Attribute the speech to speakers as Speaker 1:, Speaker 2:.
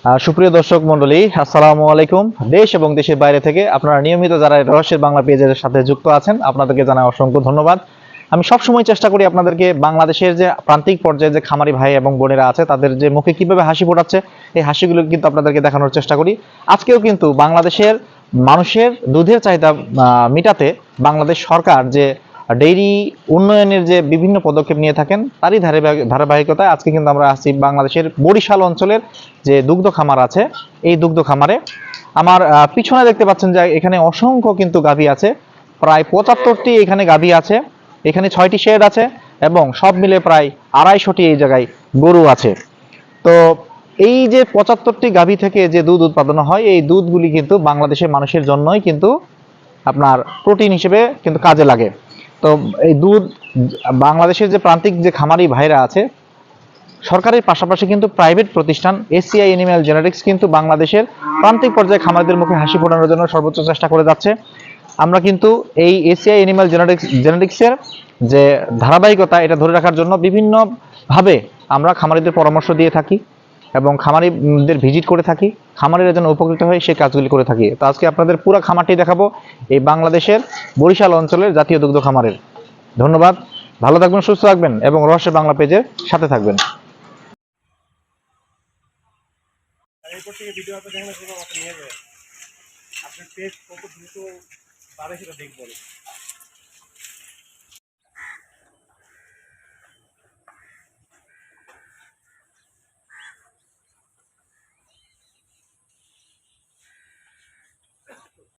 Speaker 1: সুপ্রিয় দর্শক মণ্ডলী, আসসালামু আলাইকুম। দেশ এবং দেশের বাইরে থেকে আপনারা নিয়মিত যারা রহস্যের বাংলা পেজের সাথে যুক্ত আছেন, আপনাদেরকে জানাই অসংখ্য ধন্যবাদ। আমি সবসময় চেষ্টা করি আপনাদেরকে বাংলাদেশের যে প্রান্তিক পর্যায়ে যে খামারি ভাই এবং বোনেরা আছে তাদের যে মুখে কিভাবে হাসি ফোটাচ্ছে, এই হাসিগুলো কিন্তু আপনাদেরকে দেখানোর চেষ্টা করি। আজকেও কিন্তু বাংলাদেশের মানুষের দুধের চাহিদা মেটাতে বাংলাদেশ সরকার যে ডেইরি উন্নয়নের যে বিভিন্ন পদক্ষেপ নিয়ে থাকেন, তারই ধারাবাহিকতায় আজকে কিন্তু আমরা আসছি বাংলাদেশের বরিশাল অঞ্চলের যে দুগ্ধ খামার আছে, এই দুগ্ধ খামারে। আমার পিছনে দেখতে পাচ্ছেন যে এখানে অসংখ্য কিন্তু গাভী আছে, প্রায় ৭৫টি এখানে গাভী আছে। এখানে ৬টি শেড আছে এবং সব মিলে প্রায় ২৫০টি এই জায়গায় গরু আছে। তো এই যে ৭৫টি গাভী থেকে যে দুধ উৎপাদন হয়, এই দুধগুলি কিন্তু বাংলাদেশের মানুষের জন্যই কিন্তু আপনার প্রোটিন হিসেবে কিন্তু কাজে লাগে। তো এই দুধ বাংলাদেশের যে প্রান্তিক যে খামারি ভাইরা আছে, সরকারের পাশাপাশি কিন্তু প্রাইভেট প্রতিষ্ঠান এসিআই এনিম্যাল জেনেটিক্স কিন্তু বাংলাদেশের প্রান্তিক পর্যায়ে খামারিদের মুখে হাসি ফোটানোর জন্য সর্বোচ্চ চেষ্টা করে যাচ্ছে। আমরা কিন্তু এই এসিআই এনিম্যাল জেনেটিক্সের যে ধারাবাহিকতা, এটা ধরে রাখার জন্য বিভিন্নভাবে আমরা খামারিদের পরামর্শ দিয়ে থাকি এবং খামারিদের ভিজিট করে থাকি, খামারিরা যেন উপকৃত হয় সেই কাজগুলি করে থাকি। তো আজকে আপনাদের পুরো খামারটি দেখাবো এই বাংলাদেশের বরিশাল অঞ্চলের জাতীয় দুগ্ধ খামারের। ধন্যবাদ, ভালো থাকবেন, সুস্থ থাকবেন এবং রহস্যের বাংলা পেজের সাথে থাকবেন।
Speaker 2: এরপর থেকে ভিডিও আপনার দেখেন আমাকে নিয়ে যায় আপনার পেজ কত দ্রুত বাড়ে সেটা দেখবো।